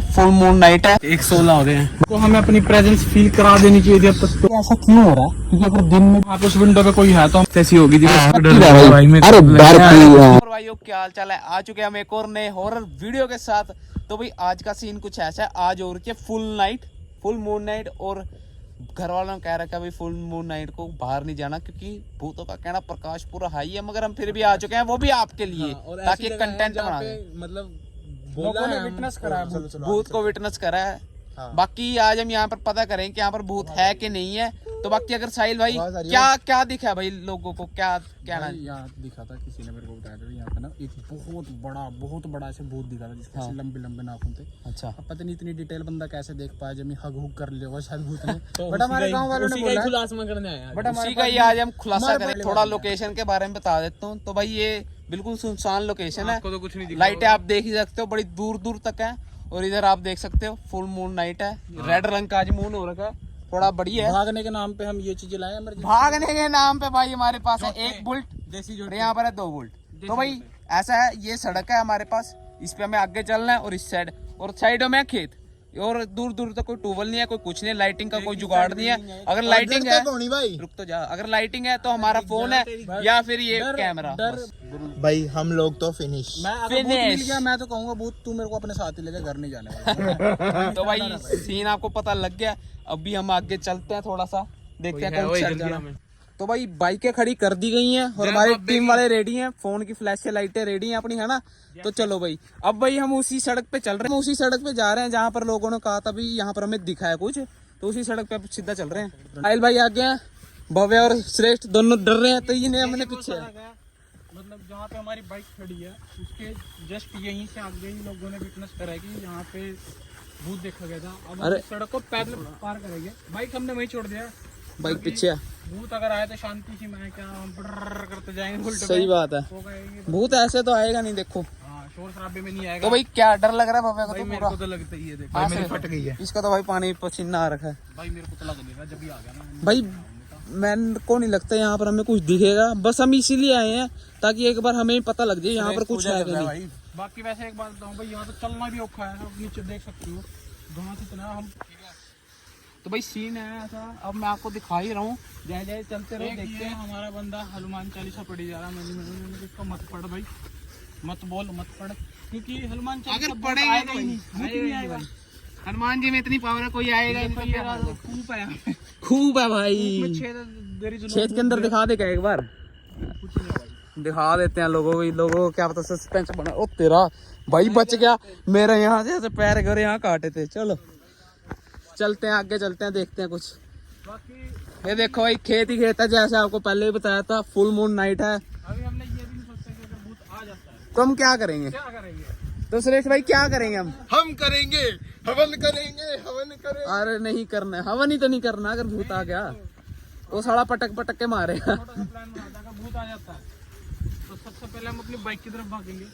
Full moon night है, 116 हो रहे हैं तो हमें अपनी प्रेजेंस फील करा देनी चाहिए जब तक। तो ऐसा क्यों हो रहा है? क्योंकि अगर दिन में आप उस विंडो पे कोई है तो कैसी होगी अरे भाइयों क्या हाल चाल है। आ चुके हम एक और नए हॉरर वीडियो के साथ। तो भाई आज का सीन कुछ ऐसा है, आज हो रही है फुल मून नाइट और घर वालों ने कह रखा है भाई फुल मून नाइट को बाहर नहीं जाना क्योंकि भूतों का कहना प्रकाश पूरा हाई है, मगर हम फिर भी आ चुके हैं, वो भी आपके लिए ताकि कंटेंट बना मतलब लोगों ने विटनेस करा है भूत को विटनेस करा है। बाकी आज हम यहाँ पर पता करें कि यहाँ पर भूत है कि नहीं है। तो बाकी अगर साहिल भाई क्या क्या दिखा भाई लोगों को, क्या कहना है? यहाँ दिखा था किसी ने मेरे को बताया था, यहाँ पे ना एक बहुत बड़ा ऐसे भूत दिखा था जिसके ऐसे लंबे लंबे नाखून थे। अच्छा, अब पता नहीं इतनी डिटेल बंदा कैसे देख पाया, जब हग हुग कर लिया शायद भूत ने। बट हमारे गांव वालों ने बोला खुलासा करने आया, बट उसी का ही आज हम खुलासा करें। थोड़ा लोकेशन के बारे में बता देता हूँ। तो भाई ये बिल्कुल सुनसान लोकेशन है, तो कुछ नहीं, लाइटें आप देख ही सकते हो बड़ी दूर दूर तक है। और इधर आप देख सकते हो फुल मून नाइट है, रेड रंग का आज मून हो रखा है, थोड़ा बढ़िया है। भागने के नाम पे हम ये चीजें लाए हैं। भागने के नाम पे भाई हमारे पास है एक बुलेट देसी और यहाँ पर है 2 बुलेट। तो भाई ऐसा है, ये सड़क है हमारे पास, इस पे हमें आगे चलना है और इस साइड और साइडों में खेत और दूर दूर तक कोई ट्यूबवेल नहीं है, कोई कुछ नहीं, लाइटिंग का कोई जुगाड़ नहीं है। अगर लाइटिंग है रुक तो जा, अगर लाइटिंग है तो हमारा फोन है या फिर ये कैमरा। भाई हम लोग तो फिनिश। मैं अगर भूत मिल गया मैं तो कहूंगा भूत तू मेरे को अपने साथ ही ले जा, घर नहीं जाने वाला। तो भाई सीन आपको पता लग गया, अभी हम आगे चलते हैं, थोड़ा सा देखते हैं कौन चल जाना। तो भाई बाइकें खड़ी कर दी गई हैं और हमारी टीम वाले रेडी हैं, फोन की फ्लैश से लाइटें रेडी हैं अपनी, है ना। तो चलो भाई अब भाई हम उसी सड़क पे चल रहे हैं, उसी सड़क पे जा रहे हैं जहाँ पर लोगों ने कहा था भाई यहाँ पर हमें दिखा है कुछ, तो उसी सड़क पे सीधा चल रहे हैं। आयल भाई आगे हैं, भव्य और श्रेष्ठ दोनों डर रहे हैं, तो ये हमने पीछे है। मतलब जहाँ पे हमारी बाइक खड़ी है उसके जस्ट यहीं से आगे ही लोगों ने विटनेस करा है कि यहाँ पे भूत देखा गया था। अब हम सड़क को पैदल पार करेंगे, बाइक हमने वहीं छोड़ दिया, बाइक पीछे है। भूत अगर आए तो शांति से मैं क्या हम करते जाएंगे। सही बात है, भूत ऐसे तो आएगा नहीं, देखो शोर शराबे में नहीं आएगा। तो भाई क्या डर लग रहा है भव्य को? तो मेरे को तो लगता ही है, देखो मेरी फट गई है इसका, तो भाई पानी पसीना आ रखा है भाई, मेरे को तो लग देगा जब भी आ गया ना भाई। मैंने को नहीं लगता यहाँ पर हमें कुछ दिखेगा, बस हम इसीलिए आए हैं ताकि एक बार हमें पता लग जाए यहाँ पर कुछ है कि नहीं। बाकी वैसे एक बात बताऊँ भाई, यहाँ तो चलना भी औखा है, आप नीचे देख सकते हो घास इतना हम। तो भाई सीन है ऐसा, अब मैं आपको दिखा ही रहा हूँ, जय जय चलते रहो देखते हैं। हमारा बंदा हनुमान चालीसा पढ़ी जा रहा है, मैंने इसको मत पढ़ भाई, मत बोल मत पढ़, क्योंकि हनुमान चालीसा अगर पढ़ेंगे तो नहीं आएगा। हनुमान जी में इतनी पावर है, कोई आएगा ही नहीं। खूब है, खूब है भाई, छेद के अंदर दिखा देगा एक बार, दिखा देते हैं लोगों को क्या पता सस्पेंस बना। ओ तेरा भाई बच गया, मेरे यहाँ से ऐसे पैर गए यहाँ काटे थे। चलो चलते हैं आगे, चलते हैं देखते हैं कुछ। ये देखो भाई खेत ही खेत है, जैसे आपको पहले ही बताया था, फुल मून नाइट है। अभी हमने ये भी नहीं सोचा कि अगर भूत आ जाता है तो हम क्या करेंगे? तो सुरेश भाई क्या करेंगे? हम करेंगे हवन करेंगे। अरे नहीं करना है हवन ही तो नहीं करना, अगर भूत आ गया वो साला पटक पटक के मारेगा। प्लान बनाता है, भूत आ जाता है तो सबसे पहले हम अपनी बाइक की तरफ भागेंगे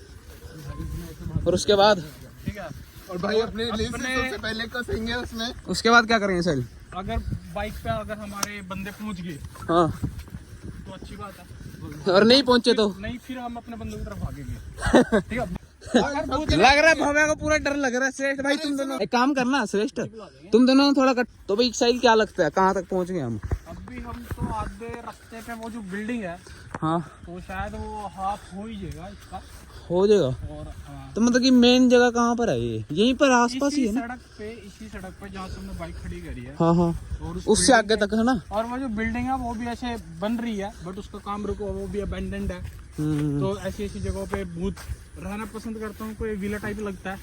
और उसके बाद ठीक है, और भाई अपने सबसे पहले कसेंगे उसमें। उसके बाद क्या करेंगे सर? अगर बाइक पे अगर हमारे बंदे पहुंच गए हाँ, तो अच्छी बात है, और नहीं पहुंचे तो नहीं फिर हम अपने बंदों की तरफ भागेंगे ठीक है। लग रहा है भव्या को पूरा डर लग रहा है। श्रेष्ठ भाई तुम दोनों एक काम करना, श्रेष्ठ तुम दोनों थोड़ा कट। तो भाई साहिल क्या लगता है कहाँ तक पहुँच गए हम? अभी हम तो आधे रास्ते पे, वो जो बिल्डिंग है हाँ तो शायद वो हाफ हो ही जाएगा इसका, हो जाएगा। और तो मतलब कि मेन जगह कहाँ पर है? ये यहीं पर आसपास ही है ना? इसी सड़क पे जहाँ से हमने बाइक खड़ी करी है। हाँ हाँ, और उससे आगे तक है ना। और वो जो बिल्डिंग है वो भी ऐसे बन रही है, बट उसका काम रुको, वो भी अबेंडेंड है। तो ऐसी ऐसी जगहों पे भूत रहना पसंद करता हूँ, कोई विला टाइप लगता है।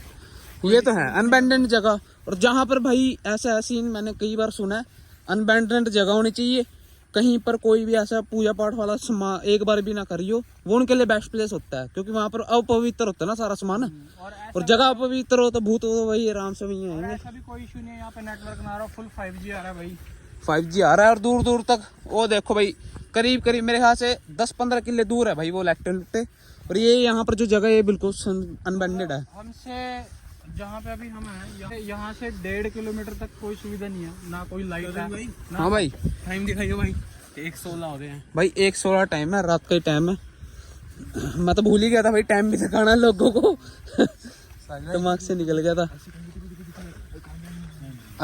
ये तो है अनबैंडेंड जगह, और जहाँ पर भाई ऐसा सीन मैंने कई बार सुना है, अनबैंडेंड जगह होनी चाहिए। कहीं पर कोई भी ऐसा पूजा पाठ वाला सामान एक बार भी ना करियो, वो उनके लिए बेस्ट प्लेस होता है, क्योंकि वहाँ पर अपवित्र होता है ना सारा सामान। और जगह अपवित्र हो तो भूत हो वही आराम से वही आएंगे। ऐसा भी कोई इशू नहीं है, यहाँ पे नेटवर्क ना रहा, फुल 5G आ रहा है भाई, 5G आ रहा है और दूर दूर तक। वो देखो भाई करीब करीब मेरे ख्याल से 10-15 किले दूर है भाई वो लैक्टे। और ये यहाँ पर जो जगह है बिल्कुल अनबैंडेड है। हमसे जहाँ पे अभी हम हैं यहाँ से 1.5 किलोमीटर तक कोई सुविधा नहीं है, ना कोई लाइट है। हाँ भाई टाइम दिखाइए भाई, 1:16 हो रहे हैं भाई, 1:16 टाइम है, रात का ही टाइम है। मैं तो भूल ही गया था भाई, टाइम भी दिखाना लोगों को दिमाग से निकल गया था।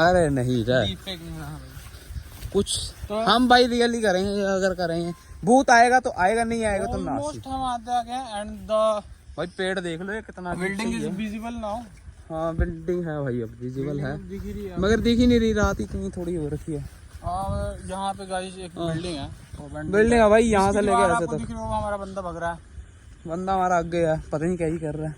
अरे नहीं रे, Deepfake नहीं बना भाई। कुछ तो हम भाई रियली करेंगे, अगर करेंगे भूत आएगा तो आएगा, नहीं आएगा तो नासी। ऑलमोस्ट हम आते गए एंड द भाई पेड़ देख लो ये कितना बिल्डिंग इज है। Visible now. हाँ बिल्डिंग है भाई, अब विजिबल है, दिख ही रही है। मगर दिख ही नहीं रही, रात इतनी थोड़ी हो रखी है। और यहाँ पे गाइस एक बिल्डिंग है, वो बिल्डिंग है भाई, यहाँ से इसकी लेके दीवार ऐसे आपको तक दिख रही होगा, हमारा बंदा भग रहा है। बंदा हमारा आगे है, पता नहीं क्या ही कर रहा है।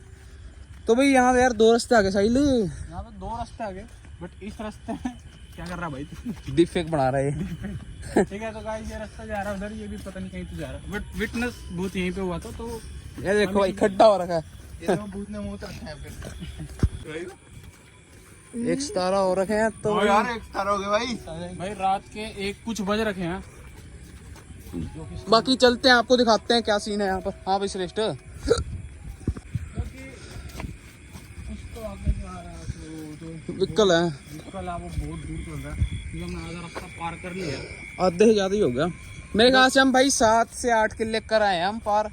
तो भाई यहाँ पे यार 2 रास्ते आगे साइड यहाँ पे 2 रास्ते आगे, बट इस रास्ते में क्या कर रहा है भाई तू? डीप फेक बना रहा है। ठीक है, तो गाइस ये रास्ता जा रहा है उधर, ये भी पता नहीं कहीं तो जा रहा है, बट विटनेस भूत यहीं पे हुआ था। तो ये देखो भाई खड्डा हो रखा है, ये तो भूत ने मुंह रखा है फिर। एक सितारा हो रखे हैं। तो ओ यार एक तार हो गए भाई। भाई रात के 1 कुछ बज रखे हैं। बाकी चलते हैं, आपको दिखाते हैं क्या सीन है यहाँ पर। हाँ भाई श्रेष्ठ, विकल है, कल आप वो बहुत दूर चल रहा है, क्योंकि हमने आधा रास्ता पार कर लिया। आधे से ज्यादा ही हो गया मेरे ख्याल से। हम भाई 7 से 8 किले कर आए हैं हम पार।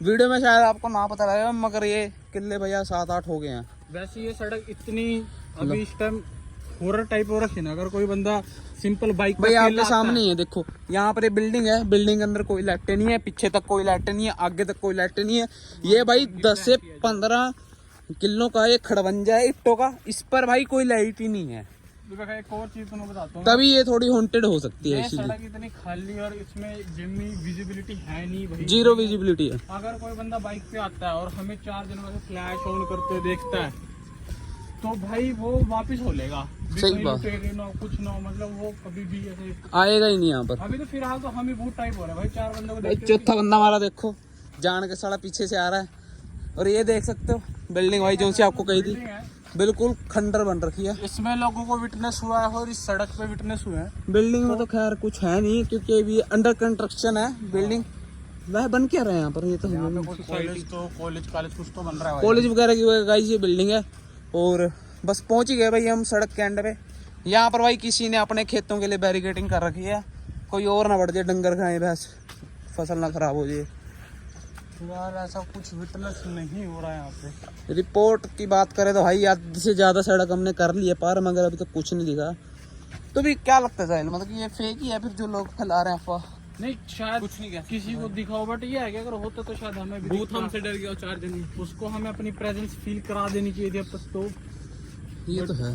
वीडियो में शायद आपको ना पता लगेगा, मगर ये किले भैया 7-8 हो गए हैं। वैसे ये सड़क इतनी अभी इस टाइम हॉरर टाइप हो रखी है ना, अगर कोई बंदा सिंपल बाइक भाई आपके सामने ही है, देखो यहाँ पर ये बिल्डिंग है, बिल्डिंग के अंदर कोई लाइटें नहीं है, पीछे तक कोई लाइटें नहीं है, आगे तक कोई लाइटें नहीं है। ये भाई 10 से 15 किलो का ये खड़वंजा है इट्टों का, इस पर भाई कोई लाइट ही नहीं है। एक और चीज तुम्हें बताता हूँ, तभी ये थोड़ी हॉन्टेड हो सकती है, ये इसीलिए सड़क इतनी खाली और इसमें जिम्मी विजिबिलिटी है नहीं भाई, 0 विजिबिलिटी है। अगर कोई बंदा बाइक पे आता है और हमें 4 जनों से फ्लैश ऑन करते देखता है, तो भाई वो वापस हो लेगा। सही बात, कुछ ना, मतलब वो कभी भी ऐसे आएगा ही नहीं यहाँ पर। अभी तो फिलहाल तो हम ही बहुत टाइप हो रहे हैं भाई, 4 बंदों को भाई देख के। चौथा बंदा हमारा देखो, जान के साला पीछे से आ रहा है। और ये देख सकते हो बिल्डिंग भाई, जो सी आपको कही थी, बिल्कुल खंडर बन रखी है। इसमें लोगों को विटनेस हुआ है और इस सड़क पे विटनेस हुए हैं। बिल्डिंग में तो खैर कुछ है नहीं, क्योंकि अभी अंडर कंस्ट्रक्शन है बिल्डिंग। वह बन क्या रहा है यहाँ पर, ये तो कॉलेज कुछ तो बन रहा है कॉलेज वगैरह की गाइस ये बिल्डिंग है। और बस पहुंच ही गए भाई हम सड़क के एंड पे। यहाँ पर भाई किसी ने अपने खेतों के लिए बैरिकेडिंग कर रखी है, कोई और ना बढ़ जाए, डंगर खाए भैंस, फसल ना खराब हो जाए। यार ऐसा कुछ विटनेस नहीं हो रहा है यहाँ पे। रिपोर्ट की बात करें तो भाई आधे से ज्यादा सड़क हमने कर ली है पार, मगर अभी तो कुछ नहीं दिखा। तो भी क्या लगता है साहिल, मतलब कि ये फेक ही है फिर जो लोग फैला रहे हैं अफवाह? नहीं, शायद कुछ नहीं किसी को दिखाओ, बट ये है कि अगर होता तो शायद हमें भी भूत हमसे डर गया 4 दिन, उसको हमें अपनी प्रेजेंस फील करा देनी चाहिए थी अब तक तो। ये तो है,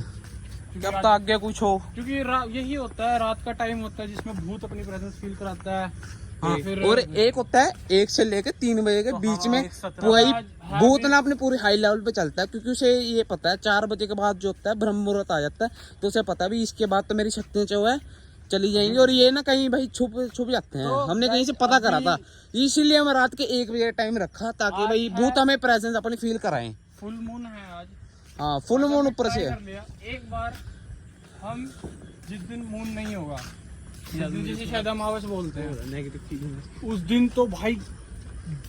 जब तक आगे कुछ हो। क्योंकि यही होता है, रात का टाइम होता है जिसमें भूत अपनी प्रेजेंस फील कराता है। हाँ, फिर और एक होता है 1 से लेकर 3 बजे के बीच में, 17 वही हाँ, भूत ना अपने पूरे हाई लेवल पे चलता है, क्योंकि उसे ये पता है 4 बजे के बाद जो होता है ब्रह्म मुहूर्त आ जाता है, तो उसे पता भी इसके बाद तो मेरी शक्तियां जो है चली जाएंगी। और ये ना कहीं भाई छुप जाते हैं, हमने कहीं से पता करा था, इसीलिए हम रात के 1 बजे टाइम रखा, ताकि भाई भूत हमें प्रेजेंस अपनी फील कराएं। फुल मून है आज। हाँ फुल मून ऊपर से है। एक बार हम जिस दिन मून नहीं होगा, जिसे शायद अमावस बोलते हैं, नेगेटिव फीलिंग, उस दिन तो भाई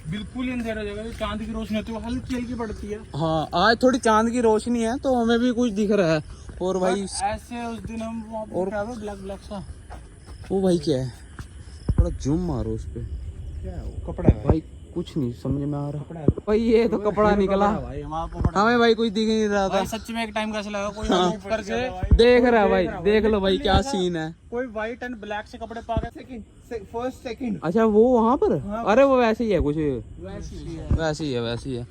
बिल्कुल ही अंधेरा हो जाएगा। चांद की रोशनी होती है, वो हल्की हल्की पड़ती है। हाँ आज थोड़ी चांद की रोशनी है तो हमें भी कुछ दिख रहा है। और भाई ऐसे उस दिन हम और ब्लैक सा, वो भाई क्या है, थोड़ा जूम मारो उस पे, क्या है वो? कपड़ा है भाई कुछ नहीं समझ में आ रहा भाई, ये तो कपड़ा निकला भाई, हमें भाई कुछ दिख नहीं रहा था भाई। सच में एक टाइम कैसे लगा, कोई हाँ। ऊपर से देख रहा है भाई, देख लो भाई क्या सीन है। कोई व्हाइट एंड ब्लैक से कपड़े पा के फर्स्ट सेकंड अच्छा वो वहाँ पर, अरे वो वैसे ही है कुछ, वैसी है। वैसे ही है।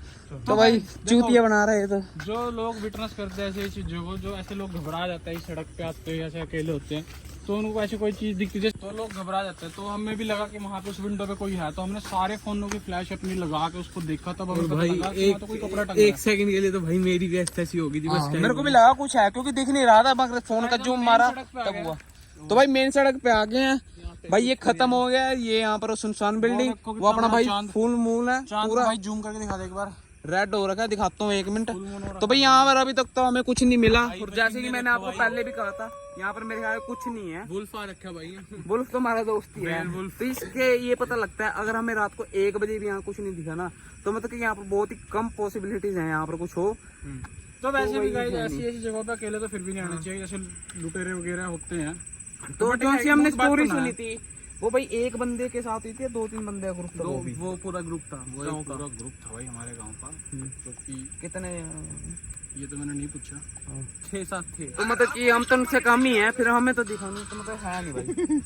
तो भाई चूतिया बना रहे हैं तो जो लोग विटनेस करते हैं ऐसी चीजों को, जो ऐसे लोग घबरा जाते हैं, सड़क पे आते हैं ऐसे अकेले होते हैं, तो उनको ऐसी कोई चीज दिखती है तो लोग घबरा जाते हैं। तो हमें भी लगा कि वहाँ पे उस विंडो पे कोई है, तो हमने सारे फोनों की फ्लैश अपनी लगा के उसको देखा, तब हमें पता लगा कि वहाँ तो कोई कपड़ा टंगा है। 1 सेकंड के लिए तो भाई मेरी भी ऐसी हो गई थी बस। मेरे को भी लगा कुछ है, क्योंकि दिख नहीं रहा था, मगर फोन का जूम मारा तब हुआ। तो भाई मेन सड़क पे आ गए हैं भाई, ये खत्म हो गया है। ये यहाँ पर सुनसान बिल्डिंग, वो अपना भाई फुल मून है पूरा, भाई जूम करके दिखा दे एक बार, रेड हो रखा है, दिखाता हूँ 1 मिनट। तो भाई यहाँ पर अभी तक तो हमें कुछ नहीं मिला, और जैसे कि मैंने आपको पहले भी कहा था, यहाँ पर मेरे ख्याल कुछ नहीं है। वुल्फ आ रखा भाई, वुल्फ तो हमारा दोस्त ही है। तो इसके ये पता लगता है, अगर हमें रात को 1 बजे भी यहाँ कुछ नहीं दिखा ना, तो मतलब कि यहाँ पर बहुत ही कम पॉसिबिलिटीज है यहाँ पर कुछ हो। तो वैसे भी गाइस ऐसी जगहों पे अकेले तो फिर भी नहीं आना चाहिए, जैसे लुटेरे वगैरह होते हैं। तो जो सी हमने स्टोरी सुनी थी वो भाई एक बंदे के साथ ही थे, 2-3 बंदे का ग्रुप था वो भी? वो पूरा ग्रुप था, वो गाँव एक का। पूरा ग्रुप था भाई हमारे गांव का, जो कि कितने? ये तो मैंने नहीं पूछा। 6-7 थे। तो मतलब कि हम तो उनसे कम ही है, फिर हमें तो दिखा नहीं, तो मतलब है नहीं भाई।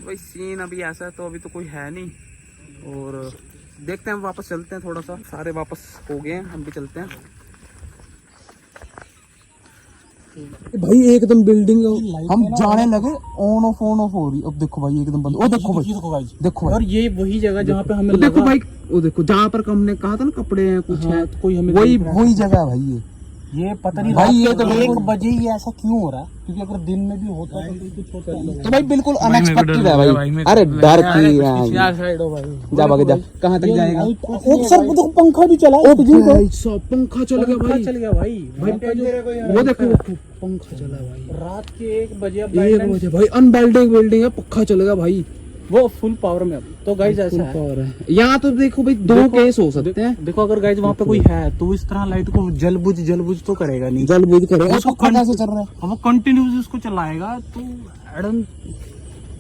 भाई सीन अभी ऐसा है, तो अभी तो कोई है नहीं। और देखते हैं, वापस चलते हैं थोड़ा सा, सारे वापस हो गए हैं, हम भी चलते हैं। भाई एकदम बिल्डिंग हम जाने लगे, ऑन ऑफ हो रही। अब देखो भाई एकदम बंद। ओ देखो भाई, देखो भाई, और ये वही जगह जहाँ पे हमें देखो भाई, वो देखो जहाँ पर हमने कहा था ना कपड़े हैं कुछ है, कोई हमें वही जगह है भाई। ये पता नहीं भाई ये तो 1 बजे ही ऐसा क्यों हो रहा है, क्योंकि अगर दिन में भी होता तो कुछ होता नहीं। तो भाई बिल्कुल अनएक्सपेक्टेड है भाई। अरे डर की साइड हो भाई। जा भागे जा, कहाँ तक जाएगा? एक सर वो तो पंखा भी चला, ओ भाई सब पंखा चल गया भाई। चल गया भाई। वो देखो पंखा चला भाई रात के 1 बजे। अब 1 बजे भाई, अनबिल्डिंग बिल्डिंग है, पक्का चल गया भाई, वो फुल पावर में। अब तो गाइस ऐसा है, पावर है यहाँ। तो देखो भाई 2 केस हो सकते हैं। देखो अगर गाइस वहाँ पे कोई है तो इस तरह लाइट को जल बुझ तो करेगा नहीं, जल बुझ करेगा, उसको पक्का कैसे चल रहा है? अब वो कंटिन्यूस उसको चलाएगा। तो एडम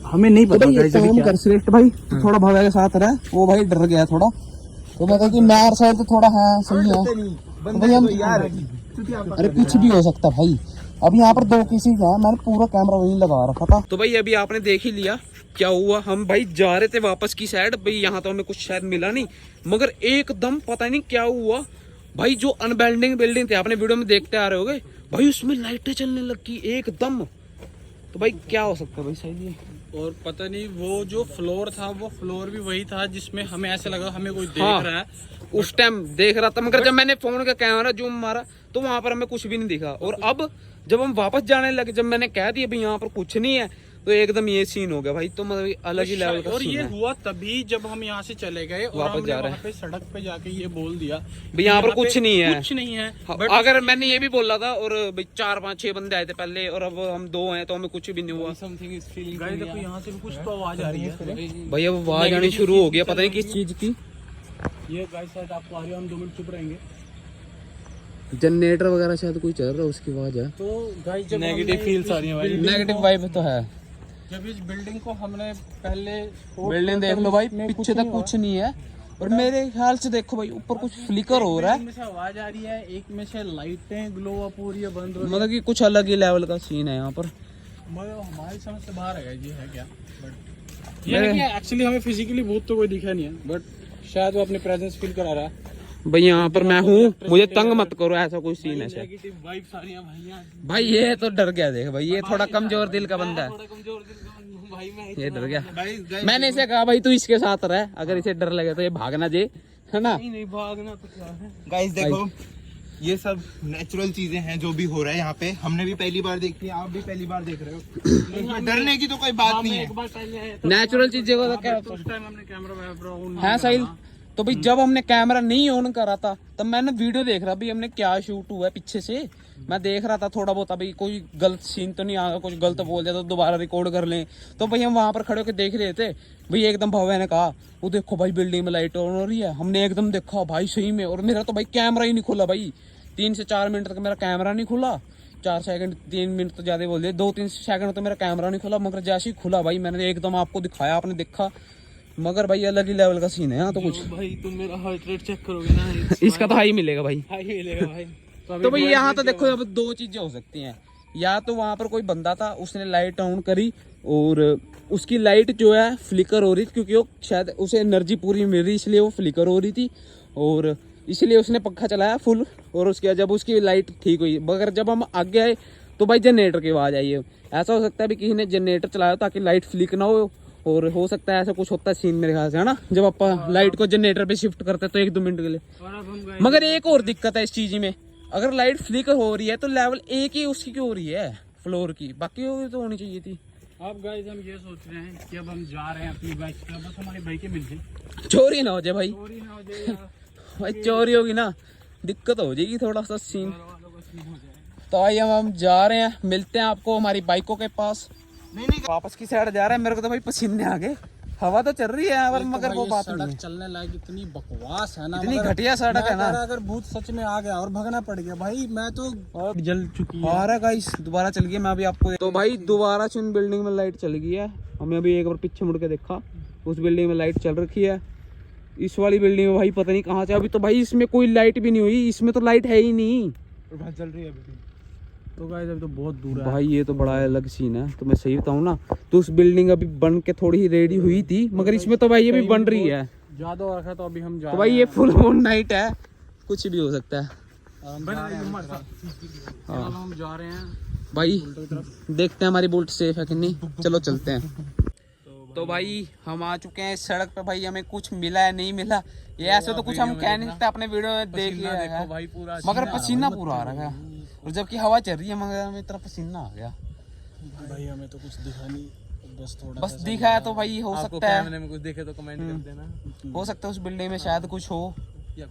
हमें नहीं तो पता भाई गाइस एक अभी काम क्या। कर श्रेष्ठ भाई, तो थोड़ा भव्या के साथ रहा, वो भाई डर गया थोड़ा। तो मैं कहती मेरे साइड तो थोड़ा है सही है तो भाई हम यार, अरे कुछ भी हो सकता भाई। अब यहाँ पर 2 केसेस हैं, मैंने पूरा कैमरा वहीं लगा रखा था। तो भाई अभी आपने देख ही लिया क्या हुआ। हम भाई जा रहे थे वापस की साइड, भाई यहाँ तो हमें कुछ शायद मिला नहीं, मगर एकदम पता नहीं क्या हुआ भाई, जो अनबिल्डिंग बिल्डिंग थे, आपने वीडियो में देखते आ रहे होगे भाई, उसमें लाइटें चलने लगी एकदम। तो भाई क्या हो सकता है भाई सही है। और पता नहीं वो जो फ्लोर था, वो फ्लोर भी वही था जिसमें हमें ऐसा लगा हमें कोई देख हाँ, रहा है। उस टाइम देख रहा था, मगर जब मैंने फोन का कैमरा जूम मारा तो वहां पर हमें कुछ भी नहीं दिखा। और अब जब हम वापस जाने लगे, जब मैंने कह दिया भाई यहाँ पर कुछ नहीं है, तो एकदम ये सीन हो गया भाई। तो मतलब अलग ही लेवल का और सीन ये है। हुआ तभी जब हम यहाँ से चले गए और वापस हमने जा रहे वहाँ पे सड़क पे जाके ये बोल दिया भाई यहाँ पर कुछ नहीं है, कुछ नहीं है। हाँ, बट अगर मैंने ये भी बोला था, और भाई 4-5-6 बंदे आए थे पहले, और अब हम 2 हैं, तो हमें कुछ भी नहीं हुआ। Something is feeling. गाइस देखो यहाँ से भी कुछ तो आवाज आ रही है। भाई अब आवाज आनी शुरू हो गया, पता नहीं किस चीज की। ये गाइस शायद आपको आ रही है, हम 2 मिनट चुप रहेंगे। जनरेटर वगैरह शायद कोई चल रहा है, उसकी आवाज है। तो गाइस जब नेगेटिव फील्स आ रही है भाई। नेगेटिव वाइब तो है। जब इस बिल्डिंग को हमने पहले बिल्डिंग देख लो भाई, पीछे तक कुछ नहीं है, और मेरे ख्याल से देखो भाई ऊपर कुछ फ्लिकर हो रहा है, में से आवाज आ रही है, एक में से लाइटें ग्लो अप हो रही है, बंद हो रही है। मतलब कि कुछ अलग ही लेवल का सीन है यहाँ पर। मगर हमारी समझ से बाहर है ये है क्या। बट ये है कि एक्चुअली हमें फिजिकली भूत तो कोई दिखा नहीं है, बट शायद वो अपने प्रेजेंस फील करा रहा है। भाई यहाँ पर मैं हूँ, मुझे तंग मत करो, ऐसा कोई सीन है शायद। नेगेटिव वाइब्स आ रही हैं भाई यहाँ। भाई ये तो डर गया, देख भाई ये थोड़ा कमजोर दिल का बंदा है, थोड़ा कमजोर दिल का भाई मैं ये डर गया। मैंने इसे कहा भाई तू इसके साथ रह, अगर इसे डर लगे तो ये भागना जे, है ना? नहीं भागना तो क्या है। गाइस देखो, ये सब नेचुरल चीजें हैं जो भी हो रहा है यहाँ पे। हमने भी पहली बार देखी है, आप भी पहली बार देख रहे हो। डरने की तो कोई बात नहीं है। एक बार पहले आए थे, नेचुरल चीजें को तो क्या उस टाइम हमने कैमरा ऑन है सही। तो भाई जब हमने कैमरा नहीं ऑन करा था, तब मैंने वीडियो देख रहा भाई हमने क्या शूट हुआ है पीछे से, मैं देख रहा था थोड़ा बहुत, अभी कोई गलत सीन तो नहीं आ, कुछ गलत बोल दिया तो दोबारा रिकॉर्ड कर लें। तो भाई हम वहां पर खड़े होकर देख रहे थे भाई, एकदम भव्या ने कहा वो देखो भाई बिल्डिंग में लाइट ऑन हो रही है, हमने एकदम देखा भाई सही में। और मेरा तो भाई कैमरा ही नहीं खुला भाई, 3 से 4 मिनट तक मेरा कैमरा नहीं खुला। 4 सेकंड 3 मिनट तो ज्यादा बोल दिए, 2-3 सेकंड तो मेरा कैमरा नहीं खुला, मगर जैसे ही खुला भाई मैंने एकदम आपको दिखाया, आपने देखा। मगर भाई अलग ही लेवल का सीन है यहाँ तो कुछ। भाई तुम मेरा हार्ट रेट चेक करोगे ना, इसका तो हाई मिलेगा भाई। हाई मिलेगा भाई। तो भाई यहाँ तो देखो अब 2 चीजें हो सकती हैं, या तो वहां पर कोई बंदा था, उसने लाइट ऑन करी और उसकी लाइट जो है फ्लिकर हो रही थी, क्योंकि वो शायद उसे एनर्जी पूरी मिल रही इसलिए वो फ्लिकर हो रही थी, और इसलिए उसने पंखा चलाया फुल। और उसके बाद जब उसकी लाइट ठीक हुई, मगर जब हम आगे आए तो भाई जनरेटर की आवाज आई है। ऐसा हो सकता है भी किसी ने जनरेटर चलाया ताकि लाइट फ्लिक ना हो, और हो सकता है ऐसा कुछ होता है सीन मेरे ख्याल से, है ना? जब आप लाइट को जनरेटर पे शिफ्ट करते हैं तो 1-2 मिनट के लिए। मगर एक और दिक्कत है इस चीज में, अगर लाइट फ्लिकर हो रही है तो लेवल 1 ही उसकी क्यों हो रही है फ्लोर की, बाकी तो होनी चाहिए थी। अब गाइस हम ये सोच रहे हैं कि अब हम जा रहे हैं अपनी बाइक पे, बस हमारी बाइकें मिल जाए, चोरी ना हो जाए भाई, चोरी ना हो जाए या भाई चोरी होगी ना दिक्कत हो जाएगी थोड़ा सा सीन। घर वालों को सीन हो जाए। तो आइए हम जा रहे हैं, मिलते हैं आपको हमारी बाइकों के पास। नहीं वापस की साइड जा रहे हैं, मेरे को तो भाई पसीने आ गए, हवा तो चल रही है यहाँ पर, एक तो मगर भाई वो ये बात सड़क नहीं है। चलने लायक इतनी बकवास है ना, इतनी मगर घटिया सड़क है मैं ना। कह रहा, अगर भूत सच में आ गया और भगना पड़ गया भाई, मैं तो जल चुकी है। आ रहा गाइस, दोबारा चल गई। मैं अभी आपको तो भाई दोबारा से उन बिल्डिंग में लाइट चल गई है। हमने अभी एक बार पीछे मुड़ के देखा, उस बिल्डिंग में लाइट चल रखी है। इस वाली बिल्डिंग में भाई पता नहीं कहाँ से, अभी तो भाई इसमें कोई लाइट भी नहीं हुई, इसमें तो लाइट है ही नहीं। चल रही है अभी तो गाइस अभी तो बहुत दूर है भाई ये तो बड़ा अलग सीन है, तो मैं सही बताऊँ ना, तो उस बिल्डिंग अभी बन के थोड़ी ही रेडी हुई थी, मगर इसमें तो भाई ये भी बन रही है। ज्यादा हो रखा, तो अभी हम जा तो भाई ये फुल मून नाइट है, कुछ भी हो सकता है। अब हम जा रहे हैं भाई देखते हैं हमारी बोल्ट सेफ है कि नहीं, चलो चलते हैं। तो भाई हम आ चुके हैं इस सड़क पे। भाई हमें कुछ मिला है नहीं मिला, ये ऐसे तो कुछ हम कह नहीं सकते, अपने वीडियो में देख लिया है भाई पूरा, मगर पसीना पूरा आ रहा है, और जबकि हवा चल रही है मगर हमें इतना पसीना आ गया। भाई हमें तो कुछ दिखा नहीं, बस थोड़ा बस दिखा है तो भाई हो सकता है, कैमरे में कुछ देखे तो कमेंट कर देना। हो सकता है उस बिल्डिंग में शायद कुछ हो,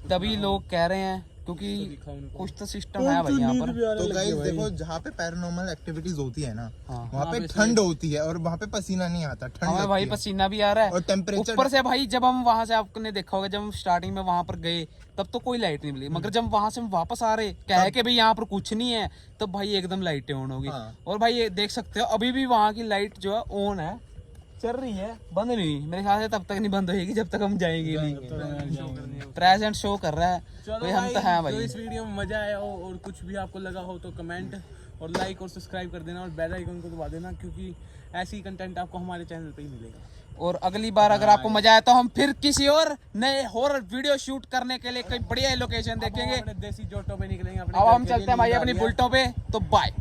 तभी लोग कह रहे हैं, क्योंकि कुछ तो सिस्टम है भाई यहाँ पर। तो गाइस देखो, जहाँ पे पैरानॉर्मल एक्टिविटीज होती है ना, हाँ। वहाँ पे ठंड होती है और वहाँ पे पसीना नहीं आता, ठंड हमें भाई लगती है। पसीना भी आ रहा है, और टेम्परेचर ऊपर से भाई जब हम वहां से, आपने देखा होगा जब हम स्टार्टिंग में वहां पर गए तब तो कोई लाइट नहीं मिली, मगर जब वहां से हम वापस आ रहे कह के भाई यहाँ पर कुछ नहीं है, तब भाई एकदम लाइटें ऑन होगी। हाँ। और भाई ये देख सकते हो अभी भी वहां की लाइट जो है ऑन है, चल रही है, बंद नहीं हुई। मेरे ख्याल से तब तक नहीं बंद होगी जब तक हम जाएंगे नहीं। प्रेजेंट शो कर रहा है भाई, हम तो हैं जो भाई। इस वीडियो में मजा आया हो और कुछ भी आपको लगा हो तो कमेंट और लाइक और सब्सक्राइब कर देना और बेल आइकन को दबा देना, क्योंकि ऐसी कंटेंट आपको हमारे चैनल पे ही मिलेगा। और अगली बार अगर आपको मजा आया तो हम फिर किसी और नए हॉरर वीडियो शूट करने के लिए कोई बढ़िया लोकेशन देखेंगे। अपने देसी जोटों पे निकलेंगे, अपने अब घर हम के लिए चलते हैं भाई नींद आ अपनी रही है। बुलेटों पे, तो बाय।